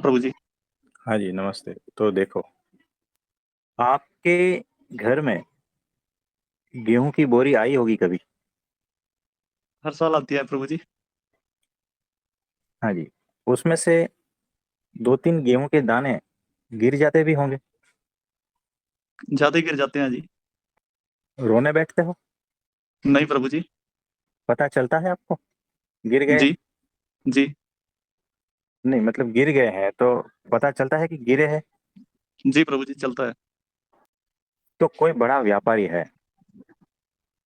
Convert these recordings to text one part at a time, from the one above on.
प्रभु जी। हाँ जी, नमस्ते। तो देखो, आपके घर में गेहूं की बोरी आई होगी कभी। हर साल आती है प्रभु जी। हाँ जी। उसमें से दो तीन गेहूं के दाने गिर जाते भी होंगे। ज्यादा ही गिर जाते हैं जी। रोने बैठते हो। नहीं प्रभु जी। पता चलता है आपको गिर गए जी। हैं? जी। नहीं, मतलब गिर गए हैं तो पता चलता है कि गिरे हैं। जी प्रभु जी, चलता है। तो कोई बड़ा व्यापारी है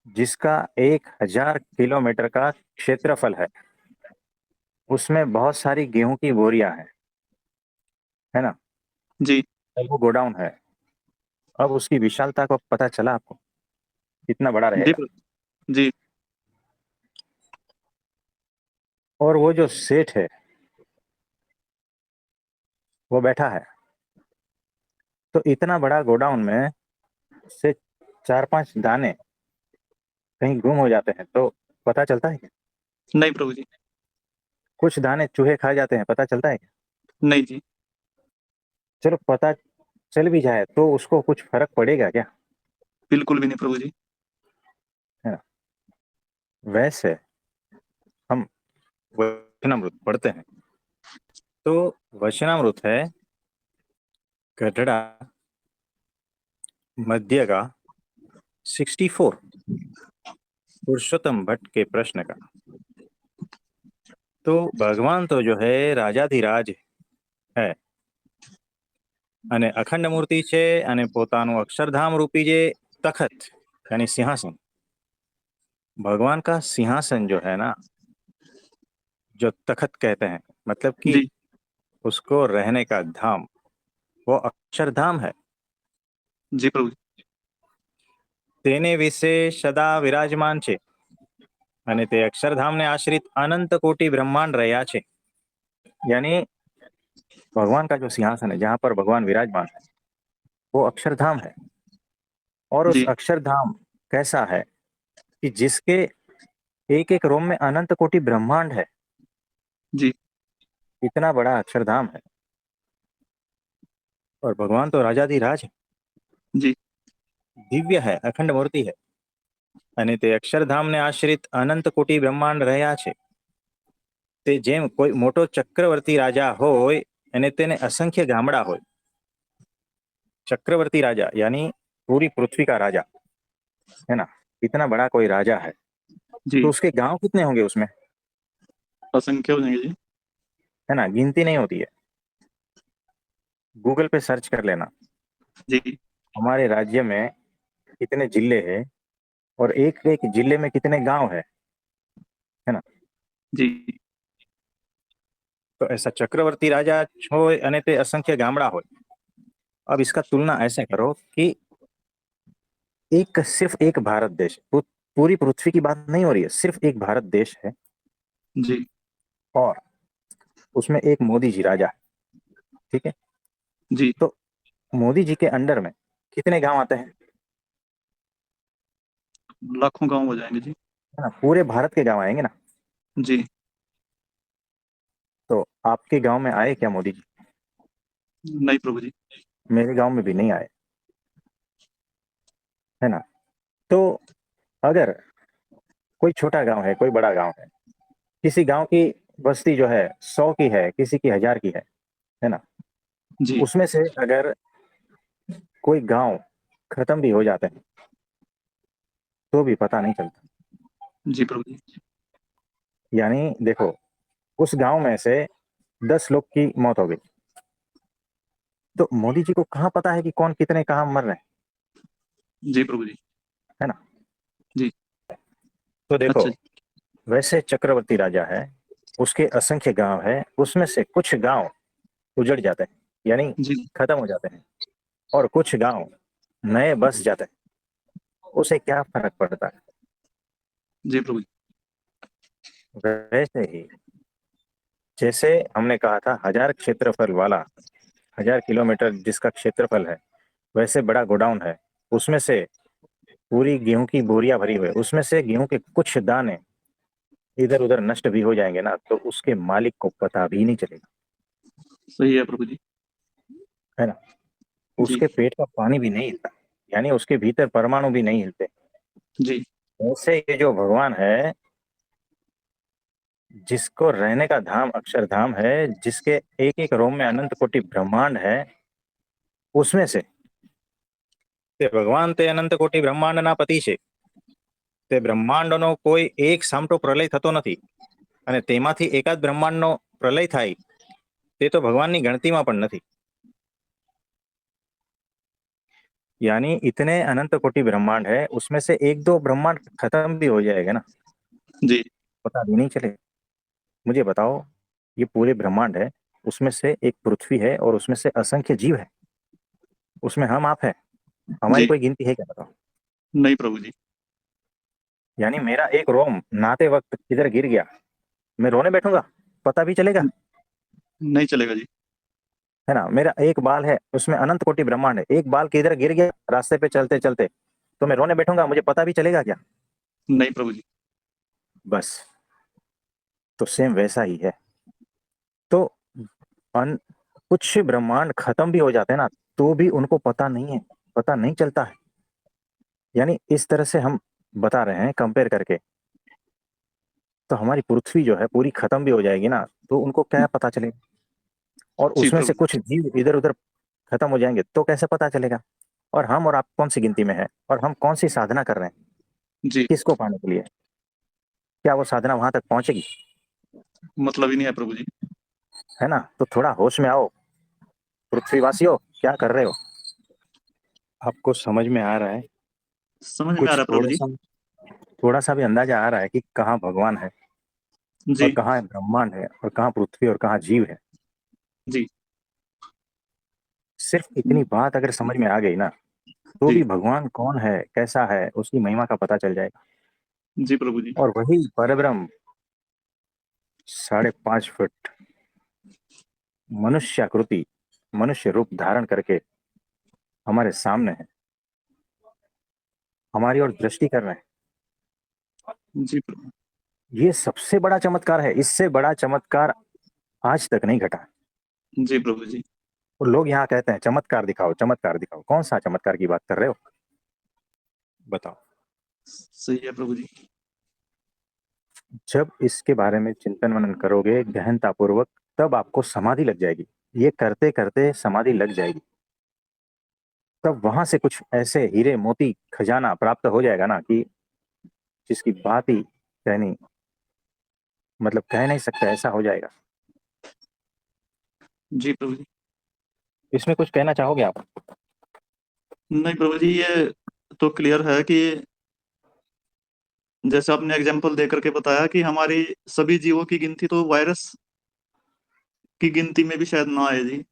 जिसका 1,000 किलोमीटर का क्षेत्रफल है। उसमें बहुत सारी गेहूं की बोरियां हैं, है ना। जी। और वो गोडाउन है। अब उसकी विशालता को पता चला आपको कितना बड़ा जी रहेगा। जी। और वो जो सेठ है वो बैठा है। तो इतना बड़ा गोडाउन में से चार पांच दाने कहीं गुम हो जाते हैं तो पता चलता है क्या? नहीं प्रभु जी। कुछ दाने चूहे खा जाते हैं, पता चलता है क्या? नहीं जी। चलो, पता चल भी जाए तो उसको कुछ फर्क पड़ेगा क्या? बिल्कुल भी नहीं प्रभु जी। है ना। वैसे हम वचनामृत पढ़ते हैं तो वचनामृत है गढ़ड़ा मध्य का 64 पुरुषोत्तम भट्ट के प्रश्न का। तो भगवान तो जो है राजाधिराज है અને અખંડ મૂર્તિ છે અને પોતાનું અક્ષરધામ રૂપી જે તખત यानी सिंहासन, भगवान का सिंहासन जो है ना, जो तखत कहते हैं, मतलब कि जी। उसको रहने का धाम, वो अक्षरधाम है। जी प्रभु जी। તેને વિશે સદા વિરાજમાન છે અને તે અક્ષરધામને આશ્રિત અનંત કોટી બ્રહ્માંડ રહ્યા છે। यानी भगवान का जो सिंहासन है जहां पर भगवान विराजमान है वो अक्षरधाम है। और उस जी। अक्षरधाम कैसा है कि जिसके एक एक रोम में अनंत कोटि ब्रह्मांड है। जी। इतना बड़ा अक्षरधाम है। और भगवान तो राजाधिराज है, जी। दिव्य है, अखंड मूर्ति है અને તે અક્ષરધામને આશ્રિત અનંત કોટી બ્રહ્માંડ રહ્યા છે। તે જેમ કોઈ મોટો ચક્રવર્તી રાજા હોય અને તેને असंख्य ગામડા હોય। चक्रवर्ती राजा यानी पूरी पृथ्वी का राजा, है ना। इतना बड़ा कोई राजा है तो जी। उसके गांव कितने होंगे उसमें, असंख्य हो जाएंगे जी। है ना। गिनती नहीं होती है। गूगल पे सर्च कर लेना जी। हमारे राज्य में कितने जिले हैं और एक एक जिले में कितने गांव है ना। जी। तो ऐसा चक्रवर्ती राजा હોય અને તે असंख्य ગામડા હોય। अब इसका तुलना ऐसे करो कि एक सिर्फ एक भारत देश, पूरी पृथ्वी की बात नहीं हो रही है, सिर्फ एक भारत देश है। जी। और उसमें एक मोदी जी राजा है, ठीक है। जी। तो मोदी जी के अंडर में कितने गांव आते हैं, लाखों गांव हो जाएंगे जी। है ना। पूरे भारत के गांव आएंगे ना। जी। तो आपके गांव में आए क्या मोदी जी? नहीं प्रभु जी। मेरे गांव में भी नहीं आए, है ना। तो अगर कोई छोटा गांव है, कोई बड़ा गांव है, किसी गांव की बस्ती जो है 100 की है, किसी की 1,000 की है ना। जी। उसमें से अगर कोई गांव खत्म भी हो जाते हैं तो भी पता नहीं चलता। जी प्रभु जी। यानी देखो, उस गांव में से 10 लोग की मौत हो गई तो मोदी जी को कहाँ पता है कि कौन कितने कहाँ मर रहे हैं, जी प्रभु जी। है ना। जी। तो देखो, अच्छा जी। वैसे चक्रवर्ती राजा है, उसके असंख्य गांव है, उसमें से कुछ गांव उजड़ जाते हैं, यानी जी। खत्म हो जाते हैं, और कुछ गांव नए बस जाते हैं। उसे क्या फर्क पड़ता है? जी प्रभु जी। वैसे ही जैसे हमने कहा था 1,000 क्षेत्रफल वाला, 1,000 किलोमीटर जिसका क्षेत्रफल है, वैसे बड़ा गोडाउन है। उसमें से पूरी गेहूं की बोरियां भरी हुई है, उसमें से गेहूं के कुछ दाने इधर उधर नष्ट भी हो जाएंगे ना तो उसके मालिक को पता भी नहीं चलेगा। सही है प्रभु जी। है ना। जी उसके पेट का पानी भी नहीं हिलता, यानी उसके भीतर परमाणु भी नहीं हिलते। जी ऐसे ये जो भगवान है, जिसको रहने का धाम अक्षरधाम है, जिसके एक एक रोम में अनंत कोटि ब्रह्मांड है, उसमें से તે ભગવાન તે અનંત કોટી બ્રહ્માંડના પતિ છે. તે બ્રહ્માંડનો કોઈ એક સામટો પ્રલય થતો નથી, અને તેમાંથી એકાદ બ્રહ્માંડનો પ્રલય થાય તે તો ભગવાનની ગણતીમાં પણ નથી. यानी इतने अनंत कोटि ब्रह्मांड है, उसमें से एक दो ब्रह्मांड खत्म भी हो जाएगा ना, जी पता भी नहीं चलेगा. मुझे बताओ, ये पूरे ब्रह्मांड है, उसमें से एक पृथ्वी है और उसमें से असंख्य जीव है, उसमें हम आप है, हमारी जी। कोई गिनती है क्या, बताओ. नहीं प्रभु जी। यानी मेरा एक रोम नहाते वक्त किधर गिर गया, मैं रोने बैठूंगा, पता भी चलेगा. नहीं चलेगा जी। है ना. मेरा एक बाल है, उसमें अनंत कोटि ब्रह्मांड है, एक बाल किधर गिर गया रास्ते पे चलते चलते, तो मैं रोने बैठूंगा, मुझे पता भी चलेगा क्या. नहीं प्रभु जी। बस. तो सेम वैसा ही है. तो अन कुछ ब्रह्मांड खत्म भी हो जाते हैं ना, तो भी उनको पता नहीं है, पता नहीं चलता है. यानी इस तरह से हम बता रहे हैं कंपेयर करके. तो हमारी पृथ्वी जो है पूरी खत्म भी हो जाएगी ना, तो उनको क्या पता चलेगा. और जी उसमें से प्रभु कुछ जीव इधर उधर खत्म हो जाएंगे तो कैसे पता चलेगा. और हम और आप कौन सी गिनती में है, और हम कौन सी साधना कर रहे हैं, जी। किसको पाने के लिए. क्या वो साधना वहां तक पहुंचेगी. मतलब ही नहीं है प्रभु जी। है ना. तो थोड़ा होश में आओ, पृथ्वीवासियों, क्या कर रहे हो. आपको समझ में आ रहा है, समझ में आ कुछ रहा है प्रभु जी। थोड़ा सा भी अंदाजा आ रहा है कि कहाँ भगवान है, और जी कहाँ ब्रह्मांड है, और कहाँ पृथ्वी और कहाँ जीव है. जी सिर्फ इतनी बात अगर समझ में आ गई ना, तो जी भी भगवान कौन है, कैसा है, उसकी महिमा का पता चल जाएगा. जी प्रभु जी। और वही परब्रह्म 5.5 फुट मनुष्याकृति, मनुष्य रूप धारण करके हमारे सामने है, हमारी ओर दृष्टि कर रहे हैं. जी प्रभु। ये सबसे बड़ा चमत्कार है, इससे बड़ा चमत्कार आज तक नहीं घटा. जी प्रभु जी। और लोग यहाँ कहते हैं चमत्कार दिखाओ, चमत्कार दिखाओ. कौन सा चमत्कार की बात कर रहे हो, बताओ. सही है प्रभु जी। जब इसके बारे में चिंतन मनन करोगे गहनता पूर्वक, तब आपको समाधि लग जाएगी. ये करते करते समाधि लग जाएगी. तब वहां से कुछ ऐसे हीरे मोती खजाना प्राप्त हो जाएगा ना, कि जिसकी बात ही कहनी, मतलब कह नहीं सकते, ऐसा हो जाएगा. जी प्रभु जी। इसमें कुछ कहना चाहोगे आप. नहीं प्रभु जी, ये तो क्लियर है कि जैसे आपने एग्जाम्पल दे करके बताया कि हमारी सभी जीवों की गिनती तो वायरस की गिनती में भी शायद ना आए जी,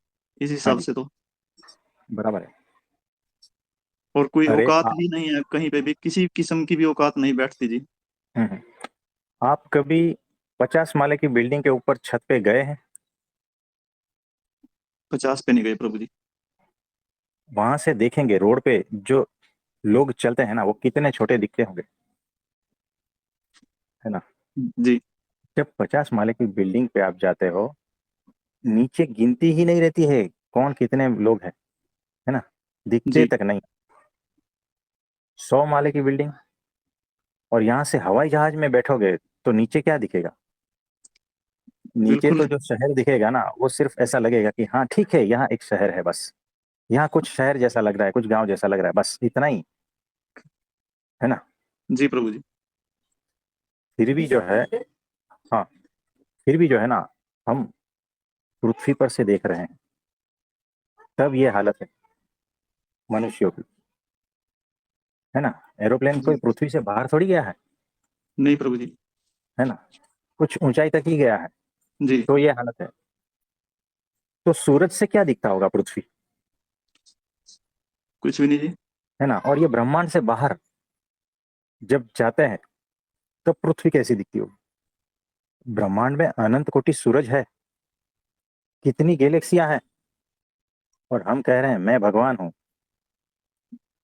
इस हाँ हिसाब जी, से तो। बराबर है. और कोई अरे औकात ही नहीं है, कहीं पे भी किसी किस्म की भी औकात नहीं बैठती जी। हम्म, हम्म. आप कभी 50 माले की बिल्डिंग के ऊपर छत पे गए हैं. 50 पे नहीं गए प्रभु जी। वहां से देखेंगे रोड पे जो लोग चलते हैं ना, वो कितने छोटे दिखते होंगे. है ना. जी जब 50 माले की बिल्डिंग पे आप जाते हो, नीचे गिनती ही नहीं रहती है कौन कितने लोग हैं. है ना. दिखते जी। तक नहीं. 100 माले की बिल्डिंग, और यहाँ से हवाई जहाज में बैठोगे तो नीचे क्या दिखेगा. नीचे बिल्कुल। तो जो शहर दिखेगा ना, वो सिर्फ ऐसा लगेगा कि हाँ ठीक है, यहाँ एक शहर है बस. यहाँ कुछ शहर जैसा लग रहा है, कुछ गांव जैसा लग रहा है, बस इतना ही. है ना. जी प्रभु जी। फिर भी जो है, हाँ, फिर भी जो है ना, हम पृथ्वी पर से देख रहे हैं, तब ये हालत है मनुष्यों की. है ना. एरोप्लेन कोई जी। पृथ्वी से बाहर थोड़ी गया है. नहीं प्रभु जी। है ना. कुछ ऊंचाई तक ही गया है, जी। तो ये हालत है. तो सूरज से क्या दिखता होगा पृथ्वी. कुछ भी नहीं जी। है ना. और ये ब्रह्मांड से बाहर जब जाते हैं, तब पृथ्वी कैसी दिखती होगी. ब्रह्मांड में अनंत कोटि सूरज है, कितनी गैलेक्सियां हैं, और हम कह रहे हैं मैं भगवान हूँ.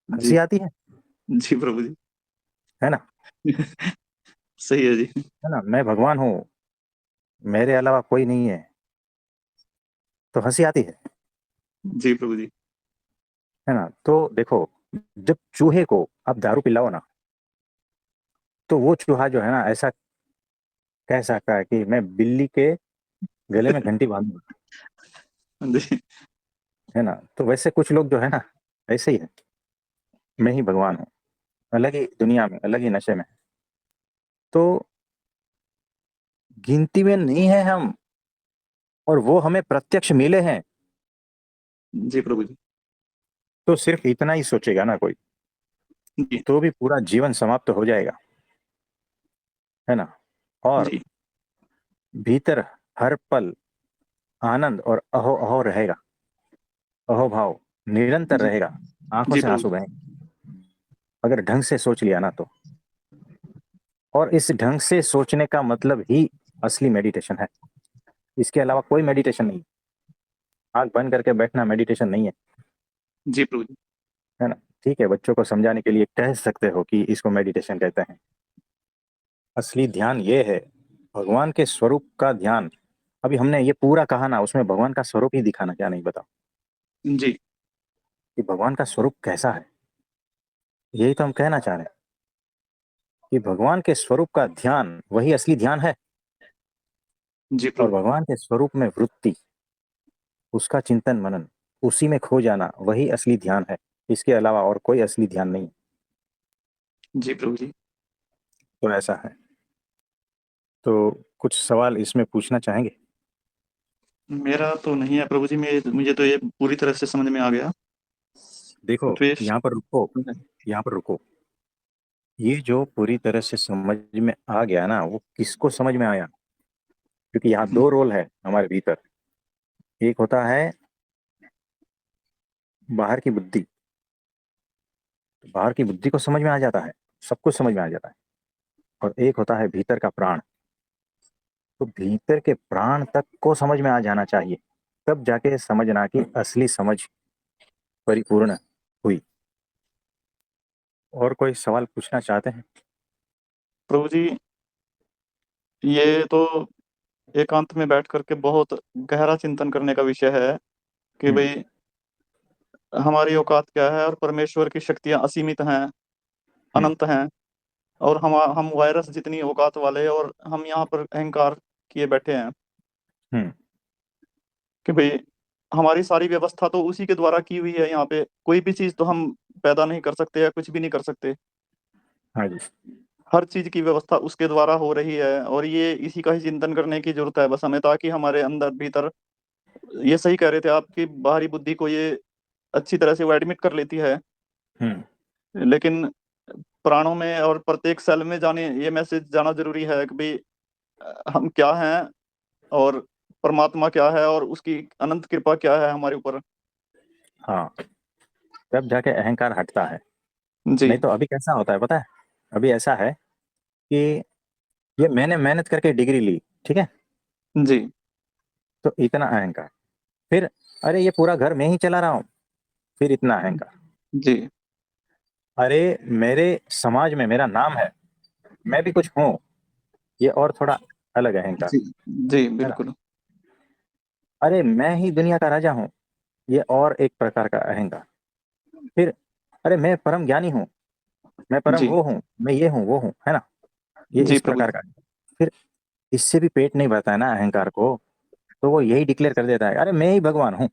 हंसी जी। आती है. जी प्रभु जी। है ना. सही है जी। है ना. मैं भगवान हूँ, मेरे अलावा कोई नहीं है. तो हंसी आती जी प्रभु जी। है ना। तो देखो, जब चूहे को आप दारू पिलाओ ना, तो वो चूहा जो है ना ऐसा कह सकता है कि मैं बिल्ली के गले में घंटी बांधूंगा, जी है ना। तो वैसे कुछ लोग जो है ना ऐसे ही है, मैं ही भगवान हूँ, अलग ही दुनिया में, अलग ही नशे में। तो गिनती में नहीं है हम, और वो हमें प्रत्यक्ष मिले हैं। जी प्रभु जी। तो सिर्फ इतना ही सोचेगा ना कोई, जी तो भी पूरा जीवन समाप्त हो जाएगा, है ना। और जी भीतर हर पल आनंद और अहो अहो रहेगा, अहोभाव निरंतर जी रहेगा, आंखों जी से प्रभु आंसू जी। बहेंगे, अगर ढंग से सोच लिया ना तो। और इस ढंग से सोचने का मतलब ही असली मेडिटेशन है, इसके अलावा कोई मेडिटेशन नहीं। आंख बंद करके बैठना मेडिटेशन नहीं है, जी प्रभु जी। है ना। ठीक है, बच्चों को समझाने के लिए कह सकते हो कि इसको मेडिटेशन कहते हैं। असली ध्यान ये है, भगवान के स्वरूप का ध्यान। अभी हमने ये पूरा कहा ना, उसमें भगवान का स्वरूप ही दिखाना, क्या नहीं बताओ, जी कि भगवान का स्वरूप कैसा है। यही तो हम कहना चाह रहे हैं, कि भगवान के स्वरूप का ध्यान वही असली ध्यान है। जी और प्रभु। भगवान के स्वरूप में वृत्ति, उसका चिंतन मनन, उसी में खो जाना, वही असली ध्यान है। इसके अलावा और कोई असली ध्यान नहीं। जी प्रभु जी। तो ऐसा है। तो कुछ सवाल इसमें पूछना चाहेंगे? मेरा तो नहीं है प्रभु जी, मुझे तो ये पूरी तरह से समझ में आ गया। देखो, तो ये यहाँ पर रुको, यहाँ पर रुको। ये जो पूरी तरह से समझ में आ गया ना, वो किसको समझ में आया? क्योंकि यहाँ दो रोल है हमारे भीतर। एक होता है बाहर की बुद्धि, तो बाहर की बुद्धि को समझ में आ जाता है, सब कुछ समझ में आ जाता है। और एक होता है भीतर का प्राण, तो भीतर के प्राण तक को समझ में आ जाना चाहिए, तब जाके समझना कि असली समझ परिपूर्ण हुई। और कोई सवाल पूछना चाहते हैं? प्रभु जी, ये तो एकांत में बैठ करके बहुत गहरा चिंतन करने का विषय है कि हम्म। भाई हमारी औकात क्या है और परमेश्वर की शक्तियां असीमित हैं, हम्म। अनंत हैं। और हम वायरस जितनी औकात वाले, और हम यहाँ पर अहंकार किए बैठे हैं हम्म। कि भाई हमारी सारी व्यवस्था तो उसी के द्वारा की हुई है। यहाँ पे कोई भी चीज तो हम पैदा नहीं कर सकते या कुछ भी नहीं कर सकते। हाँ जी। हर चीज की व्यवस्था उसके द्वारा हो रही है, और ये इसी का ही चिंतन करने की जरूरत है बस हमें, ताकि हमारे अंदर भीतर, ये सही कह रहे थे आपकी बाहरी बुद्धि को ये अच्छी तरह से वो एडमिट कर लेती है, हम्म। लेकिन प्राणों में और प्रत्येक सेल में जाने ये मैसेज जाना जरूरी है कि भाई हम क्या हैं, और परमात्मा क्या है, और उसकी अनंत कृपा क्या है हमारे ऊपर। हाँ, तब जाके अहंकार हटता है। जी नहीं तो अभी कैसा होता है पता है? अभी ऐसा है कि ये मैंने मेहनत करके डिग्री ली, ठीक है, जी तो इतना अहंकार। फिर अरे ये पूरा घर मैं ही चला रहा हूँ, फिर इतना अहंकार। जी अरे मेरे समाज में मेरा नाम है, मैं भी कुछ हूँ, ये और थोड़ा अलग अहंकार, जी जी है ना। बिल्कुल। अरे मैं ही दुनिया का राजा हूँ, ये और एक प्रकार का अहंकार। फिर अरे मैं परम ज्ञानी हूँ, मैं परम जी वो हूँ, मैं ये हूँ वो हूँ, है ना, ये जी इस प्रभु प्रकार जी। का। फिर इससे भी पेट नहीं भरता है ना अहंकार को, तो वो यही डिक्लेयर कर देता है, अरे मैं ही भगवान हूँ।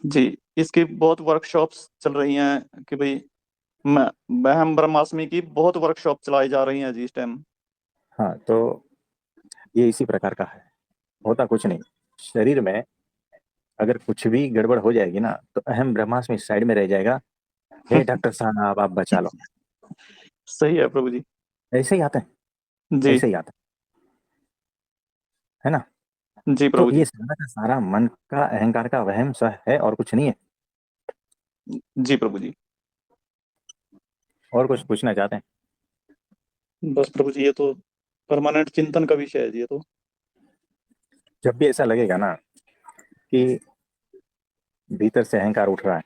जी, इसकी बहुत वर्कशॉप्स चल रही हैं कि भाई मैं वहम ब्रह्मास्मि की बहुत वर्कशॉप चलाई जा रही हैं जी इस टाइम। हाँ, तो ये इसी प्रकार का है। होता कुछ नहीं, शरीर में अगर कुछ भी गड़बड़ हो जाएगी ना, तो अहम ब्रह्मास्मि साइड में रह जाएगा, हे डॉक्टर साहब आप बचा लो। सही है प्रभु जी। ऐसे ही आता है, जी ऐसे ही आता है ना। जी तो प्रभु ये जी। सारा का सारा मन का अहंकार का वहम सा है, और कुछ नहीं है। जी प्रभु जी। और कुछ पूछना चाहते हैं? बस प्रभु जी, ये तो परमानेंट चिंतन का विषय है जी ये तो। जब भी ऐसा लगेगा ना कि भीतर से अहंकार उठ रहा है,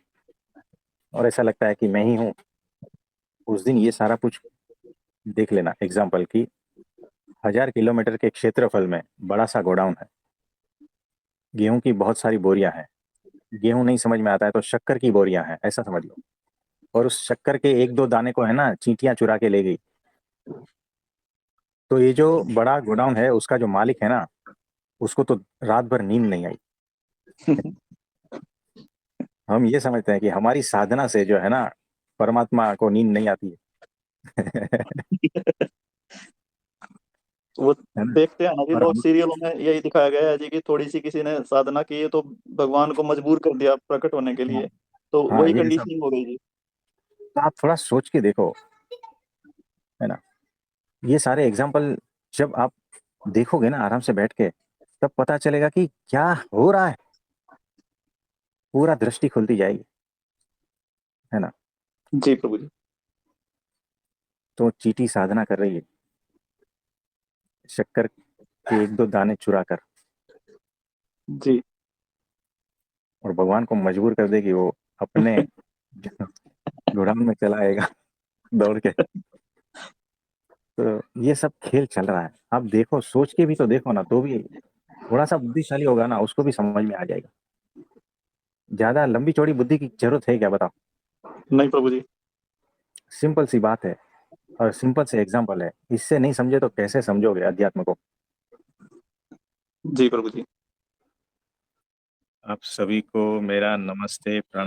और ऐसा लगता है कि मैं ही हूँ, उस दिन ये सारा कुछ देख लेना। एग्जाम्पल की 1000 किलोमीटर के क्षेत्रफल में बड़ा सा गोडाउन है, गेहूं की बहुत सारी बोरियां हैं, गेहूं नहीं समझ में आता है तो शक्कर की बोरियां हैं, ऐसा समझ लो। और उस शक्कर के एक दो दाने को है ना चींटियां चुरा के ले गई। तो ये जो बड़ा गोडाउन है उसका जो मालिक है ना, उसको तो रात भर नींद नहीं आई। हम ये समझते हैं कि हमारी साधना से जो है ना परमात्मा को नींद नहीं आती है। वो है ना। देखते हैं ना जी और लोग, हम, सीरियलों में यही दिखाया गया है जी कि थोड़ी सी किसी ने साधना की है तो भगवान को मजबूर कर दिया प्रकट होने के हाँ, लिए, तो हाँ, वही ये सब कंडीशनिंग हो गई जी। तो आप थोड़ा सोच के देखो, है ना। ये सारे एग्जाम्पल जब आप देखोगे ना आराम से बैठ के, तब पता चलेगा कि क्या हो रहा है, पूरा दृष्टि खुलती जाएगी, है ना। जी प्रभु जी। तो चींटी साधना कर रही है शक्कर के एक दो दाने चुरा कर, जी। और भगवान को मजबूर कर देगी वो अपने गोडाउन में चला आएगा दौड़ के। तो ये सब खेल चल रहा है, आप देखो, सोच के भी तो देखो ना, तो भी थोड़ा सा बुद्धिशाली होगा ना उसको भी समझ में आ जाएगा। ज्यादा लंबी चौड़ी बुद्धि की जरूरत है क्या, बताओ। नहीं प्रभु जी। सिंपल सी बात है, और सिंपल से एग्जाम्पल है, इससे नहीं समझे तो कैसे समझोगे अध्यात्म को। जी प्रभु जी। आप सभी को मेरा नमस्ते, प्रणाम।